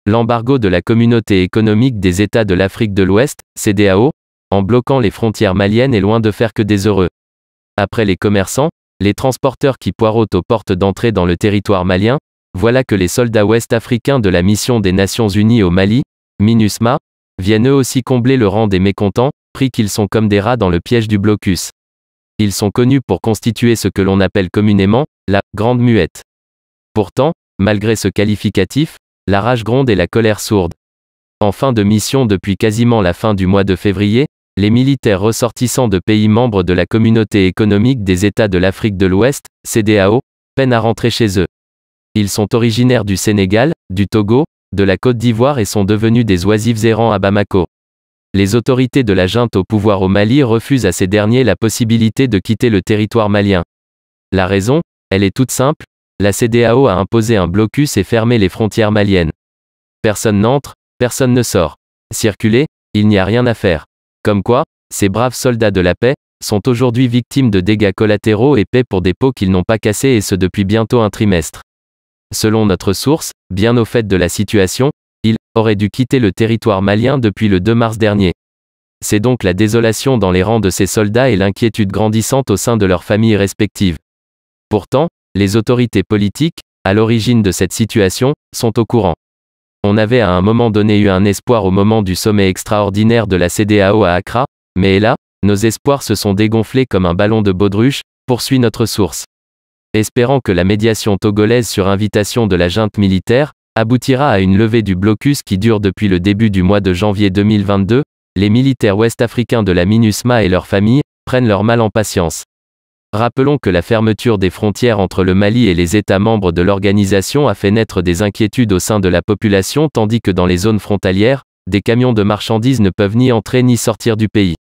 L'embargo de la Communauté économique des États de l'Afrique de l'Ouest, CEDEAO, en bloquant les frontières maliennes est loin de faire que des heureux. Après les commerçants, les transporteurs qui poireautent aux portes d'entrée dans le territoire malien, voilà que les soldats ouest-africains de la mission des Nations Unies au Mali, MINUSMA, viennent eux aussi combler le rang des mécontents, pris qu'ils sont comme des rats dans le piège du blocus. Ils sont connus pour constituer ce que l'on appelle communément, la « grande muette ». Pourtant, malgré ce qualificatif, la rage gronde et la colère sourde. En fin de mission depuis quasiment la fin du mois de février, les militaires ressortissants de pays membres de la Communauté économique des États de l'Afrique de l'Ouest, CEDEAO, peinent à rentrer chez eux. Ils sont originaires du Sénégal, du Togo, de la Côte d'Ivoire et sont devenus des oisifs errants à Bamako. Les autorités de la junte au pouvoir au Mali refusent à ces derniers la possibilité de quitter le territoire malien. La raison, elle est toute simple, la CEDEAO a imposé un blocus et fermé les frontières maliennes. Personne n'entre, personne ne sort. Circuler, il n'y a rien à faire. Comme quoi, ces braves soldats de la paix sont aujourd'hui victimes de dégâts collatéraux et paient pour des pots qu'ils n'ont pas cassés et ce depuis bientôt un trimestre. Selon notre source, bien au fait de la situation, ils auraient dû quitter le territoire malien depuis le 2 mars dernier. C'est donc la désolation dans les rangs de ces soldats et l'inquiétude grandissante au sein de leurs familles respectives. Pourtant, les autorités politiques, à l'origine de cette situation, sont au courant. On avait à un moment donné eu un espoir au moment du sommet extraordinaire de la CEDEAO à Accra, mais là, nos espoirs se sont dégonflés comme un ballon de baudruche, poursuit notre source. Espérant que la médiation togolaise sur invitation de la junte militaire aboutira à une levée du blocus qui dure depuis le début du mois de janvier 2022, les militaires ouest-africains de la MINUSMA et leurs familles prennent leur mal en patience. Rappelons que la fermeture des frontières entre le Mali et les États membres de l'organisation a fait naître des inquiétudes au sein de la population tandis que dans les zones frontalières, des camions de marchandises ne peuvent ni entrer ni sortir du pays.